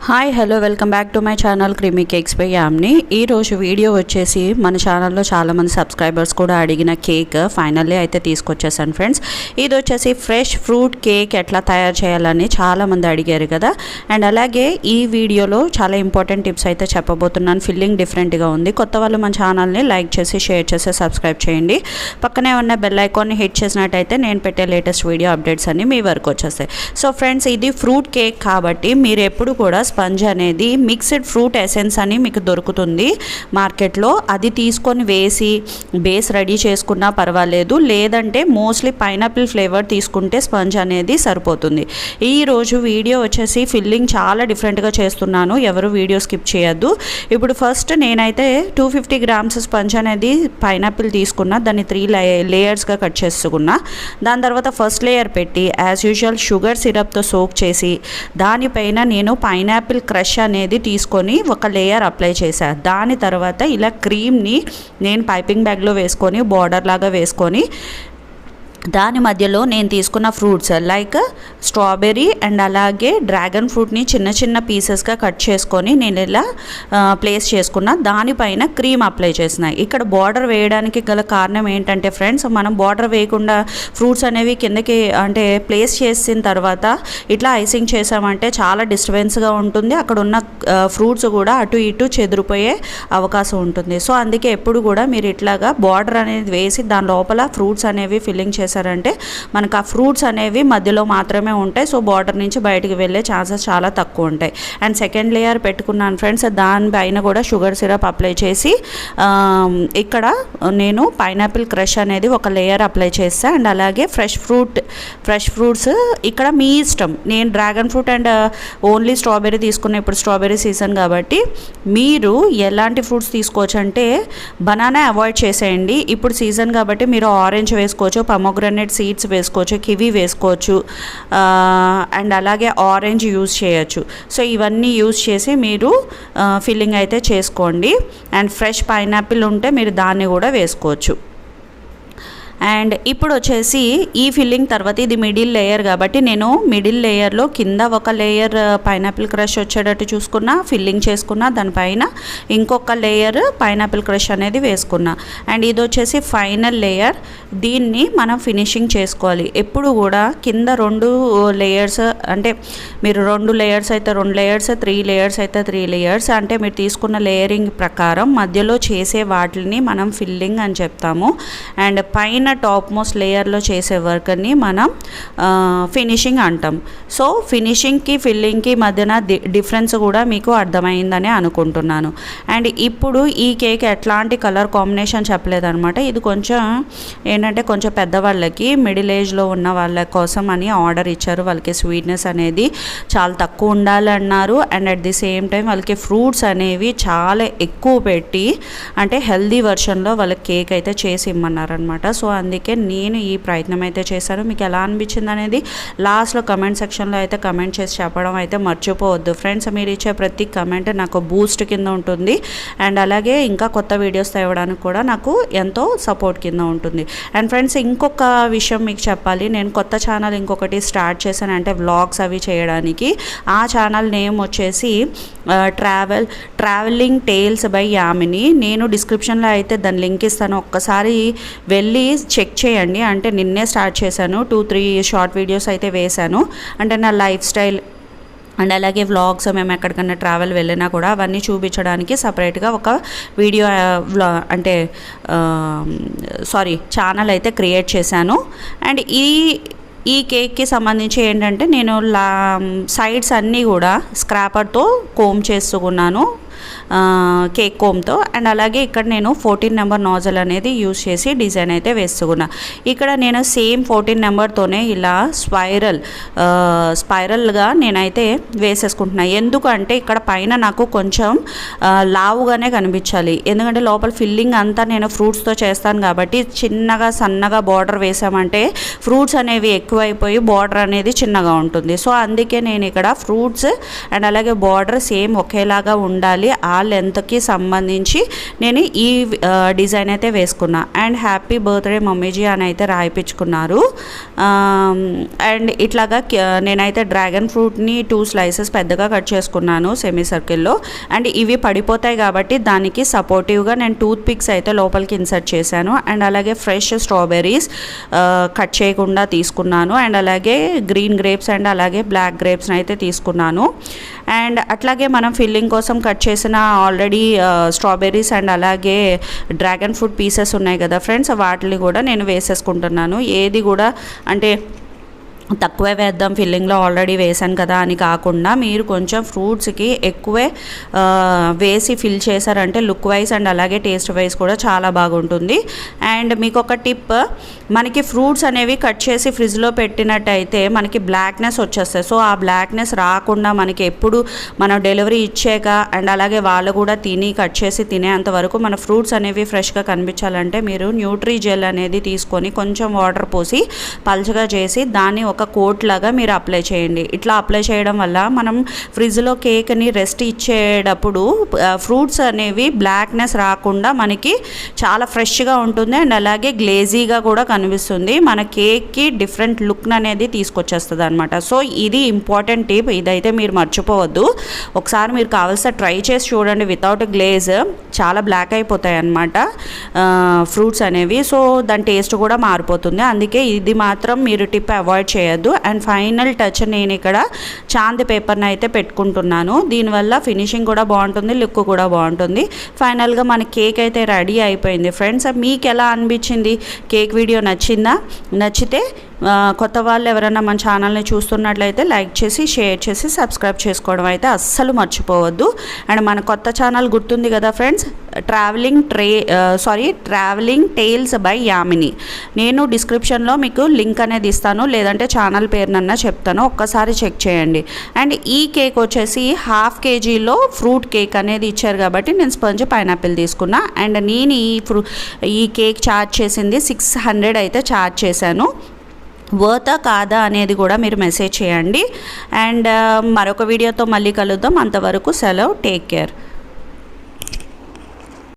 Hi hello welcome back to my channel creamy cakes by Yamini. ఈరోజు video వచ్చేసి మన ఛానల్లో చాలామంది సబ్స్క్రైబర్స్ కూడా అడిగిన కేక్ ఫైనల్లీ అయితే తీసుకొచ్చేసాను ఫ్రెండ్స్. ఇది వచ్చేసి ఫ్రెష్ ఫ్రూట్ కేక్ ఎట్లా తయారు చేయాలని చాలామంది అడిగారు కదా. అండ్ అలాగే ఈ వీడియోలో చాలా ఇంపార్టెంట్ టిప్స్ అయితే చెప్పబోతున్నాను. ఫిల్లింగ్ డిఫరెంట్గా ఉంది. కొత్త వాళ్ళు మన ఛానల్ని లైక్ చేసి షేర్ చేసి సబ్స్క్రైబ్ చేయండి. పక్కనే ఉన్న బెల్ ఐకాన్ని హిట్ చేసినట్టయితే నేను పెట్టే లేటెస్ట్ వీడియో అప్డేట్స్ అన్నీ మీ వరకు వచ్చేస్తాయి. సో ఫ్రెండ్స్, ఇది ఫ్రూట్ కేక్ కాబట్టి మీరు ఎప్పుడు కూడా స్పంజ్ అనేది మిక్స్డ్ ఫ్రూట్ ఎసెన్స్ అని మీకు దొరుకుతుంది మార్కెట్లో. అది తీసుకొని వేసి బేస్ రెడీ చేసుకున్నా పర్వాలేదు, లేదంటే మోస్ట్లీ పైనాపిల్ ఫ్లేవర్ తీసుకుంటే స్పంజ్ అనేది సరిపోతుంది. ఈరోజు వీడియో వచ్చేసి ఫిల్లింగ్ చాలా డిఫరెంట్గా చేస్తున్నాను, ఎవరు వీడియో స్కిప్ చేయొద్దు. ఇప్పుడు ఫస్ట్ నేనైతే 250 గ్రామ్స్ స్పంజ్ అనేది పైనాపిల్ తీసుకున్నా, దాన్ని 3 లేయర్స్గా కట్ చేసుకున్నా. దాని తర్వాత ఫస్ట్ లేయర్ పెట్టి యాజ్ యూజువల్ షుగర్ సిరప్తో సోక్ చేసి దానిపైన నేను పైనాపిల్ క్రష్ అనేది తీసుకొని ఒక లేయర్ అప్లై చేశాను. దాని తర్వాత ఇలా క్రీమ్ని నేను పైపింగ్ బ్యాగ్లో వేసుకొని బార్డర్ లాగా వేసుకొని దాని మధ్యలో నేను తీసుకున్న ఫ్రూట్స్ లైక్ స్ట్రాబెర్రీ అండ్ అలాగే డ్రాగన్ ఫ్రూట్ని చిన్న చిన్న పీసెస్గా కట్ చేసుకొని నేను ఇలా ప్లేస్ చేసుకున్న. దానిపైన క్రీమ్ అప్లై చేసిన. ఇక్కడ బార్డర్ వేయడానికి గల కారణం ఏంటంటే ఫ్రెండ్స్, మనం బార్డర్ వేయకుండా ఫ్రూట్స్ అనేవి కిందకి అంటే ప్లేస్ చేసిన తర్వాత ఇట్లా ఐసింగ్ చేసామంటే చాలా డిస్టర్బెన్స్గా ఉంటుంది. అక్కడ ఉన్న ఫ్రూట్స్ కూడా అటు ఇటు చెదిరిపోయే అవకాశం ఉంటుంది. సో అందుకే ఎప్పుడు కూడా మీరు ఇట్లాగా బార్డర్ అనేది వేసి దాని లోపల ఫ్రూట్స్ అనేవి ఫిల్లింగ్ చేసి అంటే మనకు ఆ ఫ్రూట్స్ అనేవి మధ్యలో మాత్రమే ఉంటాయి. సో బార్డర్ నుంచి బయటికి వెళ్ళే ఛాన్సెస్ చాలా తక్కువ ఉంటాయి. అండ్ సెకండ్ లేయర్ పెట్టుకున్నాను ఫ్రెండ్స్. దానిపైన కూడా షుగర్ సిరప్ అప్లై చేసి ఇక్కడ నేను పైనాపిల్ క్రష్ అనేది ఒక లేయర్ అప్లై చేస్తాను. అండ్ అలాగే ఫ్రెష్ ఫ్రూట్స్ ఇక్కడ మీ ఇష్టం. నేను dragon fruit and only strawberry తీసుకున్నా. ఇప్పుడు స్ట్రాబెర్రీ సీజన్ కాబట్టి మీరు ఎలాంటి ఫ్రూట్స్ తీసుకోవచ్చు అంటే బనానా అవాయిడ్ చేసేయండి. ఇప్పుడు సీజన్ కాబట్టి మీరు ఆరెంజ్ వేసుకోవచ్చు, పొమోగ్రానేట్ సీడ్స్ వేసుకోవచ్చు, కివీ వేసుకోవచ్చు, అండ్ అలాగే ఆరెంజ్ యూజ్ చేయొచ్చు. సో ఇవన్నీ యూజ్ చేసి మీరు ఫిల్లింగ్ అయితే చేసుకోండి. అండ్ ఫ్రెష్ పైనాపిల్ ఉంటే మీరు దాన్ని కూడా వేసుకోవచ్చు. అండ్ ఇప్పుడు వచ్చేసి ఈ ఫిల్లింగ్ తర్వాత ఇది మిడిల్ లేయర్ కాబట్టి నేను మిడిల్ లేయర్లో కింద ఒక లేయర్ పైనాపిల్ క్రష్ వచ్చేటట్టు చూసుకున్నా, ఫిల్లింగ్ చేసుకున్నా. దానిపైన ఇంకొక లేయర్ పైనాపిల్ క్రష్ అనేది వేసుకున్నా. అండ్ ఇది వచ్చేసి ఫైనల్ లేయర్. దీన్ని మనం ఫినిషింగ్ చేసుకోవాలి. ఎప్పుడు కూడా కింద 2 లేయర్స్ అంటే మీరు 2 లేయర్స్ అయితే 2 లేయర్స్, 3 లేయర్స్ అయితే 3 లేయర్స్ అంటే మీరు తీసుకున్న లేయరింగ్ ప్రకారం మధ్యలో చేసే వాటిని మనం ఫిల్లింగ్ అని చెప్తాము. అండ్ పైన టాప్ మోస్ట్ లేయర్లో చేసే వర్క్ని మనం ఫినిషింగ్ అంటాం. సో ఫినిషింగ్కి ఫిల్లింగ్కి మధ్యన డిఫరెన్స్ కూడా మీకు అర్థమైందని అనుకుంటున్నాను. అండ్ ఇప్పుడు ఈ కేక్ ఎట్లాంటి కలర్ కాంబినేషన్ చెప్పలేదన్నమాట. ఇది కొంచెం ఏంటంటే కొంచెం పెద్దవాళ్ళకి, మిడిల్ ఏజ్లో ఉన్న వాళ్ళ కోసం అని ఆర్డర్ ఇచ్చారు. వాళ్ళకి స్వీట్నెస్ అనేది చాలా తక్కువ ఉండాలన్నారు. And at the same time వాళ్ళకి ఫ్రూట్స్ అనేవి చాలా ఎక్కువ పెట్టి అంటే హెల్దీ వర్షన్లో వాళ్ళకి కేక్ అయితే చేసి ఇమ్మన్నారనమాట. సో అందుకే నేను ఈ ప్రయత్నం అయితే చేశాను. మీకు ఎలా అనిపించింది అనేది లాస్ట్లో కమెంట్ సెక్షన్లో అయితే కమెంట్ చేసి చెప్పడం అయితే మర్చిపోవద్దు ఫ్రెండ్స్. మీరు ఇచ్చే ప్రతి కమెంట్ నాకు బూస్ట్ కింద ఉంటుంది. అండ్ అలాగే ఇంకా కొత్త వీడియోస్ తేవడానికి కూడా నాకు ఎంతో సపోర్ట్ కింద ఉంటుంది. అండ్ ఫ్రెండ్స్, ఇంకొక విషయం మీకు చెప్పాలి. నేను కొత్త ఛానల్ ఇంకొకటి స్టార్ట్ చేశాను, అంటే వ్లాగ్స్ అవి చేయడానికి. ఆ ఛానల్ నేమ్ వచ్చేసి ట్రావెలింగ్ టేల్స్ బై యామిని. నేను డిస్క్రిప్షన్లో అయితే దాని లింక్ ఇస్తాను, ఒక్కసారి వెళ్ళి చెక్ చేయండి. అంటే నిన్నే స్టార్ట్ చేశాను, 2-3 షార్ట్ వీడియోస్ అయితే వేశాను. అంటే నా లైఫ్ స్టైల్ అండ్ అలాగే వ్లాగ్స్, మేము ఎక్కడికన్నా ట్రావెల్ వెళ్ళినా కూడా అవన్నీ చూపించడానికి సపరేట్గా ఒక వీడియో అంటే ఛానల్ అయితే క్రియేట్ చేశాను. అండ్ ఈ కేక్కి సంబంధించి ఏంటంటే నేను సైడ్స్ అన్నీ కూడా స్క్రాపర్తో కోమ్ చేసుకున్నాను, కేక్ కోమ్తో. అండ్ అలాగే ఇక్కడ నేను 14 నెంబర్ నాజల్ అనేది యూజ్ చేసి డిజైన్ అయితే వేసుకున్నా. ఇక్కడ నేను సేమ్ 14 నెంబర్తోనే ఇలా స్పైరల్గా నేనైతే వేసేసుకుంటున్నా. ఎందుకంటే ఇక్కడ పైన నాకు కొంచెం లావుగానే కనిపించాలి, ఎందుకంటే లోపల ఫిల్లింగ్ అంతా నేను ఫ్రూట్స్తో చేస్తాను కాబట్టి. చిన్నగా సన్నగా బార్డర్ వేసామంటే ఫ్రూట్స్ అనేవి ఎక్కువైపోయి బార్డర్ అనేది చిన్నగా ఉంటుంది. సో అందుకే నేను ఇక్కడ ఫ్రూట్స్ అండ్ అలాగే బార్డర్ సేమ్ ఒకేలాగా ఉండాలి కావాలి ఆ లెంత్కి సంబంధించి నేను ఈ డిజైన్ అయితే వేసుకున్నా. అండ్ హ్యాపీ బర్త్డే మమ్మీజీ అని అయితే రాయిపించుకున్నారు. అండ్ ఇట్లాగా నేనైతే డ్రాగన్ ఫ్రూట్ని 2 స్లైసెస్ పెద్దగా కట్ చేసుకున్నాను సెమీ సర్కిల్లో. అండ్ ఇవి పడిపోతాయి కాబట్టి దానికి సపోర్టివ్గా నేను టూత్ పిక్స్ అయితే లోపలికి ఇన్సర్ట్ చేశాను. అండ్ అలాగే ఫ్రెష్ స్ట్రాబెర్రీస్ కట్ చేయకుండా తీసుకున్నాను. అండ్ అలాగే గ్రీన్ గ్రేప్స్ అండ్ అలాగే బ్లాక్ గ్రేప్స్ని అయితే తీసుకున్నాను. అండ్ అట్లాగే మనం ఫిల్లింగ్ కోసం కట్ చేసిన ఆల్రెడీ స్ట్రాబెర్రీస్ అండ్ అలాగే డ్రాగన్ ఫ్రూట్ పీసెస్ ఉన్నాయి కదా ఫ్రెండ్స్, వాటిని కూడా నేను వేసేసుకుంటున్నాను. ఏది కూడా అంటే తక్కువే వేద్దాం ఫిల్లింగ్లో ఆల్రెడీ వేసాను కదా అని కాకుండా మీరు కొంచెం ఫ్రూట్స్కి ఎక్కువే వేసి ఫిల్ చేశారంటే లుక్ వైజ్ అండ్ అలాగే టేస్ట్ వైజ్ కూడా చాలా బాగుంటుంది. అండ్ మీకు ఒక టిప్, మనకి ఫ్రూట్స్ అనేవి కట్ చేసి ఫ్రిడ్జ్లో పెట్టినట్టయితే మనకి బ్లాక్నెస్ వచ్చేస్తాయి. సో ఆ బ్లాక్నెస్ రాకుండా మనకి ఎప్పుడు మనం డెలివరీ ఇచ్చాక అండ్ అలాగే వాళ్ళు కూడా తిని కట్ చేసి తినేంత వరకు మన ఫ్రూట్స్ అనేవి ఫ్రెష్గా కనిపించాలంటే మీరు న్యూట్రీ జెల్ అనేది తీసుకొని కొంచెం వాటర్ పోసి పల్చగా చేసి దాన్ని ఒక కోట్ లాగా మీరు అప్లై చేయండి. ఇట్లా అప్లై చేయడం వల్ల మనం ఫ్రిడ్జ్లో కేక్ని రెస్ట్ ఇచ్చేటప్పుడు ఫ్రూట్స్ అనేవి బ్లాక్నెస్ రాకుండా మనకి చాలా ఫ్రెష్గా ఉంటుంది. అండ్ అలాగే గ్లేజీగా కూడా కనిపిస్తుంది. మన కేక్కి డిఫరెంట్ లుక్ అనేది తీసుకొచ్చేస్తుంది అనమాట. సో ఇది ఇంపార్టెంట్ టిప్, ఇదైతే మీరు మర్చిపోవద్దు. ఒకసారి మీరు కావాల్సిన ట్రై చేసి చూడండి. వితౌట్ గ్లేజ్ చాలా బ్లాక్ అయిపోతాయి అన్నమాట ఫ్రూట్స్ అనేవి. సో దాని టేస్ట్ కూడా మారిపోతుంది. అందుకే ఇది మాత్రం మీరు టిప్ అవాయిడ్ చేయొద్దు. అండ్ ఫైనల్ టచ్ నేను ఇక్కడ చాంది పేపర్ని అయితే పెట్టుకుంటున్నాను. దీనివల్ల ఫినిషింగ్ కూడా బాగుంటుంది, లుక్ కూడా బాగుంటుంది. ఫైనల్గా మన కేక్ అయితే రెడీ అయిపోయింది ఫ్రెండ్స్. మీకు ఎలా అనిపించింది? కేక్ వీడియో నచ్చిందా? నచ్చితే కొత్త వాళ్ళు ఎవరైనా మన ఛానల్ని చూస్తున్నట్లయితే లైక్ చేసి షేర్ చేసి సబ్స్క్రైబ్ చేసుకోవడం అయితే అస్సలు మర్చిపోవద్దు. అండ్ మన కొత్త ఛానల్ గుర్తుంది కదా friends, travelling tales by Yamini. నేను డిస్క్రిప్షన్లో మీకు లింక్ అనేది ఇస్తాను, లేదంటే ఛానల్ పేరునన్నా చెప్తాను, ఒక్కసారి చెక్ చేయండి. అండ్ ఈ కేక్ వచ్చేసి 1/2 kgలో ఫ్రూట్ కేక్ అనేది ఇచ్చారు కాబట్టి నేను స్పంజ్ పైనాపిల్ తీసుకున్నా. అండ్ నేను ఈ కేక్ ఛార్జ్ చేసింది 600 అయితే ఛార్జ్ చేశాను. వర్తా కాదా అనేది కూడా మీరు మెసేజ్ చేయండి. అండ్ మరొక వీడియోతో మళ్ళీ కలుద్దాం. అంతవరకు సెలవు. Take care.